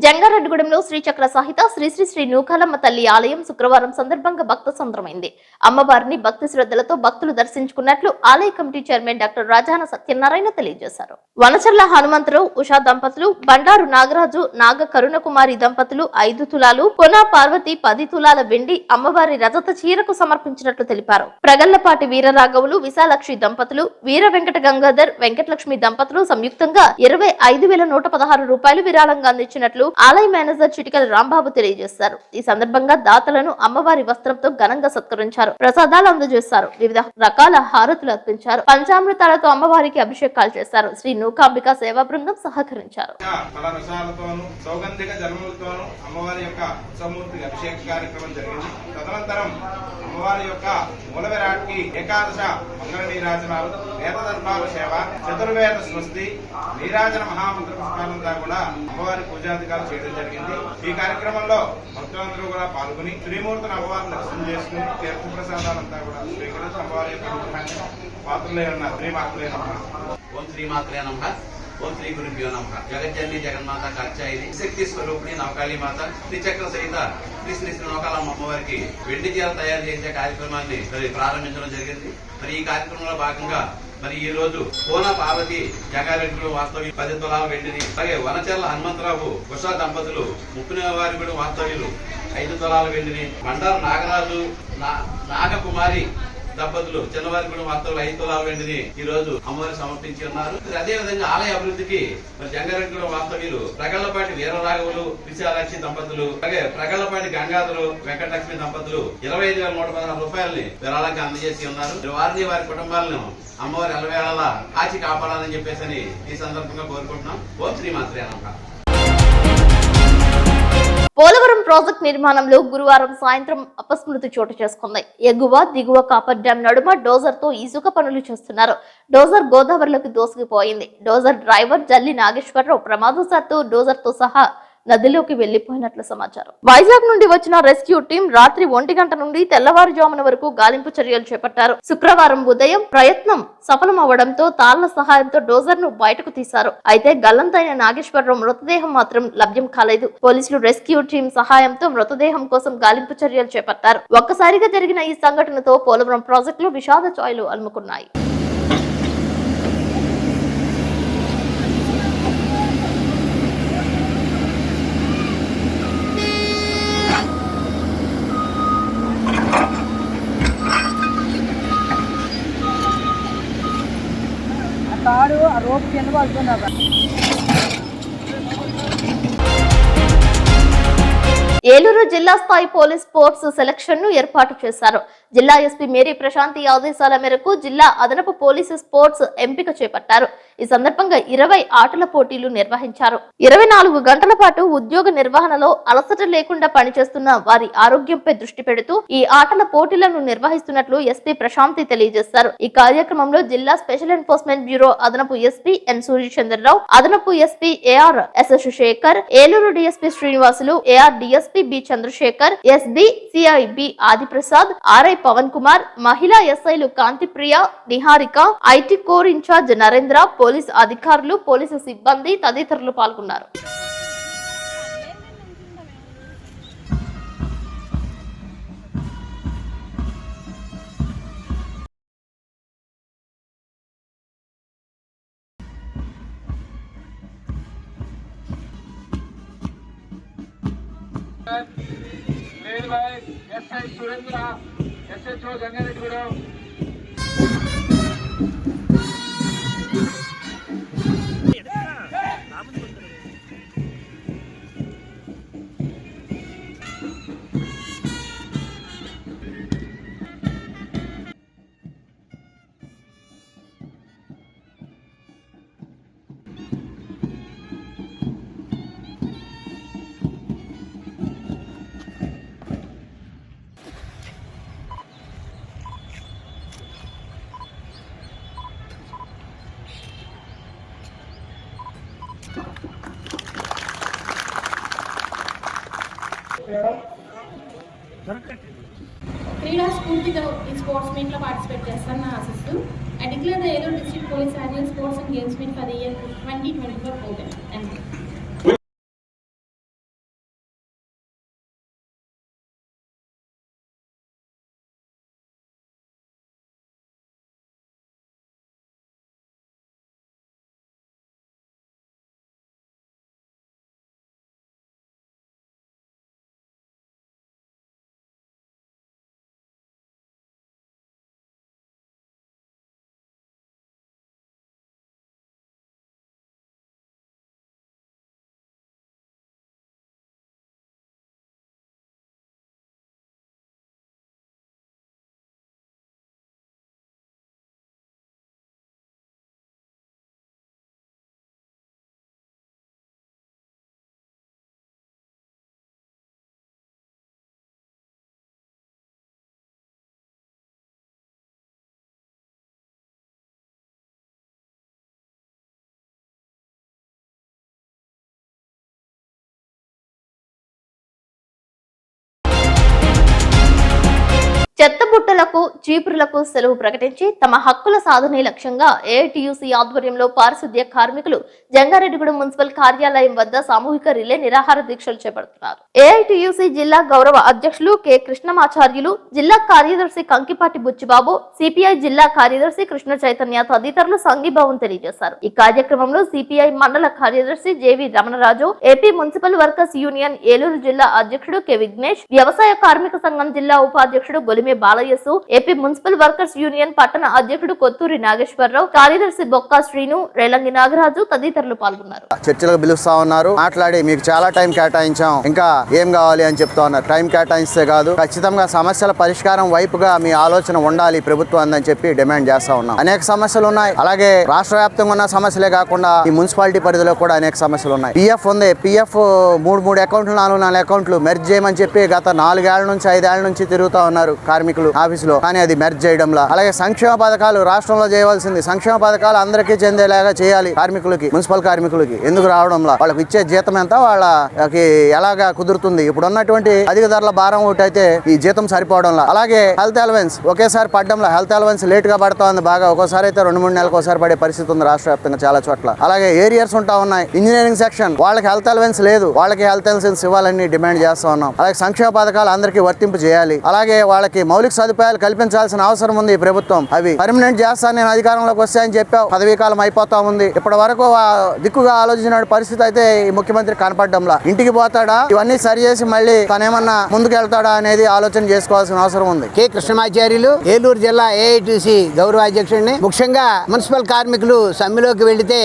[SPEAKER 1] జంగారెడ్డిగూడెంలో శ్రీచక్ర సహిత శ్రీ శ్రీ శ్రీ నూకాలమ్మ తల్లి ఆలయం శుక్రవారం సందర్భంగా భక్త సంద్రమైంది. అమ్మవారిని భక్తి శ్రద్ధలతో భక్తులు దర్శించుకున్నట్లు ఆలయ committee chairman doctor Rajana Satyanarayana తెలియజేశారు. వనచర్ల హనుమంతరావు ఉషా దంపతులు, బండారు నాగరాజు నాగ కరుణకుమారి దంపతులు 5 తులాలు, కొన పార్వతి 10 తులాల వెండి అమ్మవారి రజత చీరకు సమర్పించినట్లు తెలిపారు. ప్రగల్లపాటి వీరరాఘవులు విశాలక్షి దంపతులు, వీర వెంకట గంగాధర్ వెంకటలక్ష్మి దంపతులు సంయుక్తంగా 25,116 రూపాయలు విరాళంగా అందించినట్లు ఆలయ మేనేజర్ చిటికల రాంబాబు తెలియజేశారు. ఈ సందర్భంగా దాతలను అమ్మవారి వస్త్రంతో ఘనంగా సత్కరించారు. ప్రసాదాలు అందజేశారు. వివిధ రకాల హారతులు అర్పించారు. పంచామృతాలతో అమ్మవారికి అభిషేకాలు చేశారు. శ్రీ నూకాంబిక సేవా బృందం సహకరించారు.
[SPEAKER 16] సౌగంధిక జన్మలతోనూ అమ్మవారి యొక్క ఉత్సవమూర్తికి అభిషేక కార్యక్రమం జరిగింది. తదనంతరం అమ్మవారి యొక్క మూల విరాట్కి ఏకాదశ మంగళ నీరాజనాలు, వేద దర్బారు సేవ, చతుర్వేద స్వస్తి, నీరాజన మహామంత్ర పుష్పాలంతా కూడా అమ్మవారి పూజాధికారులు చేయడం జరిగింది. ఈ కార్యక్రమంలో భక్తులందరూ కూడా పాల్గొని శ్రీమూర్తిని అమ్మవారిని దర్శనం చేసుకుని తీర్థ ప్రసాదాలంతా కూడా స్వీకరించి అమ్మవారి యొక్క విగ్రహాన్ని పాత్రలే ఉన్నారు. శ్రీమాత్రే నమః.
[SPEAKER 11] ఓం శ్రీమాత్రే నమః. ఓం శ్రీ గురుభ్యో నమః. జగజ్జనని జగన్మాత కాత్యాయని శక్తి స్వరూపిణి నవకాళీ మాత శ్రీచక్ర సహిత శ్రీ శ్రీ శ్రీ నూకాలమ్మ అమ్మవారికి వెండి చీర తయారు చేసే కార్యక్రమాన్ని ప్రారంభించడం జరిగింది. మరి ఈ కార్యక్రమంలో భాగంగా మరి ఈ రోజు కోన పార్వతి జంగారెడ్డి వాస్తవ్యులు 10 తులాల వెండిని, అలాగే వనచర్ల హనుమంతరావు ఉషా దంపతులు ముప్పిన వారి కూడా వాస్తవ్యులు 5 తులాల వెండిని, బండారు నాగరాజు నాగకుమారి దంపతులు చిన్నవారి కూడా వాస్తవులు 5 తులాల వెండిని ఈ రోజు అమ్మవారికి సమర్పించి ఉన్నారు. అదే విధంగా ఆలయ అభివృద్ధికి మరి జంగారెడ్డి కూడా వాస్తవ్యులు ప్రగల్లపాటి వీరరాఘవులు విశాలాక్షి దంపతులు, అలాగే ప్రగల్లపాటి గంగాధరు వెంకటలక్ష్మి దంపతులు 25,116 రూపాయలని విరాళంగా అందజేసి ఉన్నారు. వారిని వారి కుటుంబాలను అమ్మవారి ఎల్లవేళలా కాచి కాపాడాలని చెప్పేసి ఈ సందర్భంగా కోరుకుంటున్నాం. ఓం శ్రీమాత్రే నమః.
[SPEAKER 1] పోలవరం ప్రాజెక్టు నిర్మాణంలో గురువారం సాయంత్రం అపస్మృతి చోటు చేసుకుంది. ఎగువ దిగువ కాపర్ డ్యాం నడుమ డోజర్ తో ఇసుక పనులు చేస్తున్నారు. డోజర్ గోదావరిలోకి దూసుకుపోయింది. డోజర్ డ్రైవర్ జల్లి నాగేశ్వరరావు ప్రమాదవశాత్తు డోజర్ తో సహా నదిలోకి వెళ్లిపోయినట్లు సమాచారం. వైజాగ్ నుండి వచ్చిన రెస్క్యూ టీం రాత్రి 1 గంట నుండి తెల్లవారుజామున వరకు గాలింపు చర్యలు చేపట్టారు. శుక్రవారం ఉదయం ప్రయత్నం సఫలమవడంతో తాళ్ల సహాయంతో డోజర్ ను బయటకు తీశారు. అయితే గల్లంతైన నాగేశ్వరరావు మృతదేహం మాత్రం లభ్యం కాలేదు. పోలీసులు రెస్క్యూ టీం సహాయంతో మృతదేహం కోసం గాలింపు చర్యలు చేపట్టారు. ఒక్కసారిగా జరిగిన ఈ సంఘటనతో పోలవరం ప్రాజెక్టులో విషాద ఛాయలు అలుముకున్నాయి. ఏలూరు జిల్లా స్థాయి పోలీస్ స్పోర్ట్స్ సెలక్షన్ ను ఏర్పాటు చేశారు. జిల్లా ఎస్పీ మేరీ ప్రశాంతి ఆదేశాల మేరకు జిల్లా అదనపు పోలీసు స్పోర్ట్స్ ఎంపిక చేపట్టారు. ఈ సందర్భంగా 20 ఆటల పోటీలు నిర్వహించారు. 24 గంటల పాటు ఉద్యోగ నిర్వహణలో అలసట లేకుండా పనిచేస్తున్న వారి ఆరోగ్యంపై దృష్టి పెడుతూ ఈ ఆటల పోటీలను నిర్వహిస్తున్నట్లు ఎస్పీ ప్రశాంతి తెలియజేశారు. ఈ కార్యక్రమంలో జిల్లా స్పెషల్ ఎన్ఫోర్స్మెంట్ బ్యూరో అదనపు ఎస్పీ ఎన్ సూర్యచంద్రరావు, అదనపు SP AR S Shekhar, Eluru DSP Srinivasulu, AR DSP B Chandrasekhar, SB CIB Adiprasad, RI Pavan Kumar, మహిళా ఎస్ఐలు Kantipriya, Niharika, IT core incharge Narendra, police అధికారులు, పోలీసు సిబ్బంది తదితరులు పాల్గొన్నారు.
[SPEAKER 17] SI Surendra, SHO Jangareddygudem.
[SPEAKER 18] క్రీడా స్ఫూర్తితో ఈ స్పోర్ట్స్ మీట్లో పార్టిసిపేట్ చేస్తానని ఆశిస్తూ I declare the Eluru district police annual sports and games meet for the year 2024 open. Thank you.
[SPEAKER 1] చెత్తబుట్టలకు, చీపురులకు సెలవు ప్రకటించి తమ హక్కుల సాధనే లక్ష్యంగా ఏఐటియుసి ఆధ్వర్యంలో పారిశుద్ధ్య కార్మికులు జంగారెడ్డిగూడెం మున్సిపల్ కార్యాలయం వద్ద సామూహిక రిలే నిరాహార దీక్షలు చేపడుతున్నారు. ఏఐటియుసి జిల్లా గౌరవ అధ్యక్షులు కె కృష్ణమాచార్యులు, జిల్లా కార్యదర్శి కంకిపాటి బుచ్చిబాబు, సిపిఐ జిల్లా కార్యదర్శి కృష్ణ చైతన్య తదితరులు సంఘీభావం తెలియజేశారు. ఈ కార్యక్రమంలో సిపిఐ మండల కార్యదర్శి JV Ramanaraju, AP municipal workers union Eluru జిల్లా అధ్యక్షుడు కె విఘ్నేష్, వ్యవసాయ కార్మిక సంఘం జిల్లా ఉపాధ్యక్షుడు Golime Balayasu, AP municipal workers union పట్టణ అధ్యక్షుడు కొత్తూరి నాగేశ్వరరావు, కార్యదర్శి బొక్కా శ్రీను, రేలంగి నాగరాజు తదితరులు పాల్గొన్నారు.
[SPEAKER 19] చర్చలకు పిలుస్తా ఉన్నారు, మాట్లాడి మీకు చాలా టైం కేటాయించాం, ఇంకా ఏం కావాలి అని చెప్తా ఉన్నారు. టైం కేటాయిస్తే కాదు, ఖచ్చితంగా సమస్యల పరిష్కారం వైపుగా మీ ఆలోచన ఉండాలి ప్రభుత్వం అని చెప్పి డిమాండ్ చేస్తా ఉన్నాం. అనేక సమస్యలు ఉన్నాయి, అలాగే రాష్ట్ర వ్యాప్తంగా ఉన్న సమస్యలే కాకుండా ఈ మున్సిపాలిటీ పరిధిలో కూడా అనేక సమస్యలు ఉన్నాయి. పిఎఫ్ ఉంది, పిఎఫ్ మూడు అకౌంట్లు, 4 అకౌంట్లు మెర్జ్ చేయమని చెప్పి గత 4 ఏళ్ల నుంచి 5 ఏళ్ల నుంచి తిరుగుతా ఉన్నారు కార్మికులు ఆఫీసులో, కానీ అది మెర్జ్ చేయడంలా. అలాగే సంక్షేమ పథకాలు రాష్ట్రంలో చేయవలసింది, సంక్షేమ పథకాలు అందరికీ చెందేలాగా చేయాలి. కార్మికులకి, మున్సిపల్ కార్మికులకి ఎందుకు రావడంలా? వాళ్ళకి ఇచ్చే జీతం ఎంత, వాళ్ళకి ఎలాగా కుదురుతుంది? ఇప్పుడు ఉన్నటువంటి అధిక ధరల భారం ఒకటి అయితే ఈ జీతం సరిపోవడంలా. అలాగే హెల్త్ అలవెన్స్ ఒకేసారి పడ్డంలా, హెల్త్ అలవెన్స్ లేట్ గా పడతా ఉంది బాగా, ఒక్కోసారి అయితే 2-3 నెలలకు ఒకసారి పడే పరిస్థితి ఉంది రాష్ట్ర వ్యాప్తంగా చాలా చోట్ల. అలాగే ఏరియర్స్ ఉంటా ఉన్నాయి, ఇంజనీరింగ్ సెక్షన్ వాళ్ళకి హెల్త్ అలవెన్స్ లేదు, వాళ్ళకి హెల్త్ అలవెన్స్ ఇవ్వాలని డిమాండ్ చేస్తా ఉన్నాం. అలాగే సంక్షేమ పథకాలు అందరికీ వర్తింపు చేయాలి. అలాగే వాళ్ళకి మౌలిక సదుపాయాలు కల్పించాల్సిన అవసరం ఉంది ఈ ప్రభుత్వం. అవి పర్మనెంట్ చేస్తాను నేను అధికారంలోకి వస్తాయని చెప్పావు, పదవీ కాలం అయిపోతా ఉంది. ఇప్పటి వరకు దిక్కుగా ఆలోచించిన పరిస్థితి అయితే ఈ ముఖ్యమంత్రి కనపడడంలా. ఇంటికి పోతాడా, ఇవన్నీ సరి చేసి మళ్ళీ తనేమన్నా ముందుకెళ్తాడా అనేది ఆలోచన చేసుకోవాల్సిన అవసరం ఉంది.
[SPEAKER 20] కె కృష్ణమాచార్యులు, ఏలూరు జిల్లా ఏఐటీసీ గౌరవ అధ్యక్షుడిని. ముఖ్యంగా మున్సిపల్ కార్మికులు సమ్మెలోకి వెళితే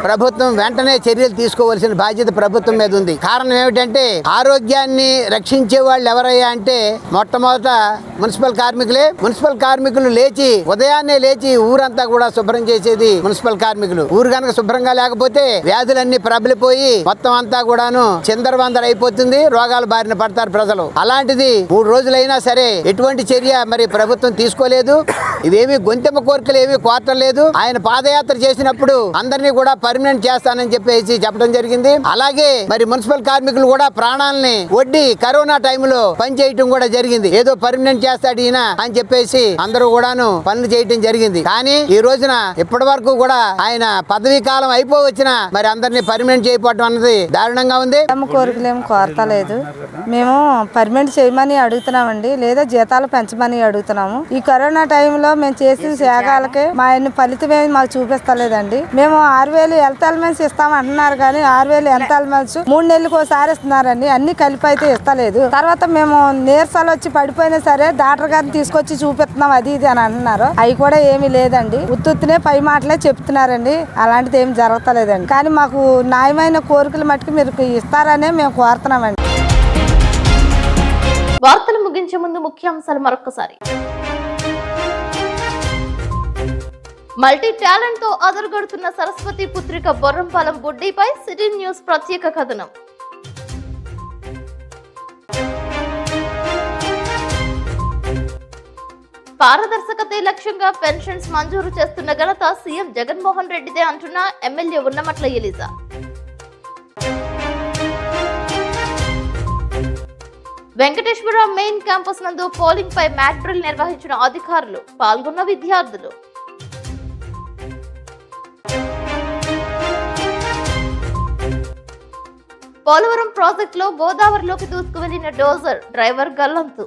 [SPEAKER 20] ప్రభుత్వం వెంటనే చర్యలు తీసుకోవాల్సిన బాధ్యత ప్రభుత్వం మీద ఉంది. కారణం ఏమిటంటే ఆరోగ్యాన్ని రక్షించే వాళ్ళు ఎవరయ్యా అంటే మొట్టమొదట మున్సిపల్ కార్మికులే. మున్సిపల్ కార్మికులు ఉదయాన్నే లేచి ఊరంతా కూడా శుభ్రం చేసేది మున్సిపల్ కార్మికులు. ఊరు కనుక శుభ్రంగా లేకపోతే వ్యాధులన్నీ ప్రబలిపోయి మొత్తం అంతా కూడాను చిందరవందర అయిపోతుంది, రోగాల బారిన పడతారు ప్రజలు. అలాంటిది 3 రోజులైనా సరే ఎటువంటి చర్య మరి ప్రభుత్వం తీసుకోలేదు. ఇవేమి గొంతెమ్మ కోరికలు ఏమీ కోరలేదు. ఆయన పాదయాత్ర చేసినప్పుడు అందరినీ కూడా పర్మనెంట్ చేస్తానని చెప్పేసి చెప్పడం జరిగింది. అలాగే మరి మున్సిపల్ కార్మికులు కూడా ప్రాణాలని ఒడ్డి కరోనా టైంలో పని చేయటం కూడా జరిగింది. ఏదో పర్మనెంట్ చేస్తాడు ఈయన అని చెప్పేసి అందరూ కూడాను పనులు చేయటం జరిగింది. కానీ ఈ రోజున ఇప్పటి వరకు కూడా ఆయన పదవీ కాలం అయిపోవచ్చినా మరి అందరినీ పర్మనెంట్ చేయకపోవడం అన్నది దారుణంగా ఉంది.
[SPEAKER 21] కోరికలు ఏమి కోరతలేదు. మేము పర్మనెంట్ చేయమని అడుగుతున్నామండి, లేదా జీతాలు పెంచమని అడుగుతున్నాము. ఈ కరోనా టైంలో మేము చేసిన త్యాగాలకి మా ఆయన ఫలితం ఏమి మాకు చూపిస్తలేదండి. మేము 6,000 హెల్త్ అలవెన్స్ ఇస్తామంటున్నారు కానీ 6,000 హెల్త్ అలవెన్స్ 3 నెలలకు ఒకసారి ఇస్తున్నారండి. అన్ని కలిపి అయితే ఇస్తలేదు. తర్వాత మేము నీరసాలు వచ్చి పడిపోయినా సరే డాక్టర్ గారిని తీసుకొచ్చి చూపిస్తున్నాం అది ఇది అని అంటున్నారు. అవి కూడా ఏమీ లేదండి, ఉత్తునే పై మాటలే చెప్తున్నారండి. అలాంటిది ఏమి జరగలేదండి. కానీ మాకు న్యాయమైన కోరికలు మట్టుకు మీరు ఇస్తారనే మేము కోరుతున్నామండి.
[SPEAKER 1] వార్తలు ముగించే ముందు ముఖ్యాంశాలు మరొకసారి. మల్టీ టాలెంట్ తో అదరగొడుతున్న సరస్వతి పుత్రిక బొర్రంపాలెం బుడ్డిపై సిటీ న్యూస్ ప్రత్యేక కథనం. పారదర్శకతే లక్ష్యంగా పెన్షన్స్ మంజూరు చేస్తున్న ఘనత సీఎం జగన్మోహన్ రెడ్డిదే అంటున్న MLA Unnamatla Eliza. Venkateswara main campus నందు పోలింగ్ పై మ్యాట్ డ్రిల్ నిర్వహించిన అధికారులు, పాల్గొన్న విద్యార్థులు. పోలవరం ప్రాజెక్టులో గోదావరిలోకి దూసుకువెళ్లిన డోజర్, డ్రైవర్ గల్లంతు.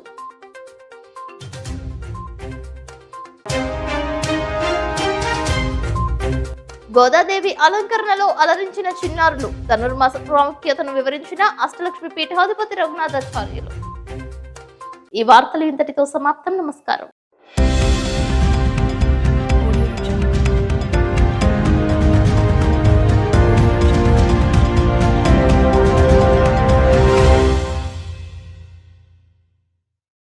[SPEAKER 1] గోదాదేవి అలంకరణలో అలరించిన చిన్నారులు, ధనుర్మాస ప్రాముఖ్యతను వివరించిన అష్టలక్ష్మి పీఠాధిపతి రఘునాథాచార్యులు. ఈ వార్తలు ఇంతటితో సమాప్తం. నమస్కారం.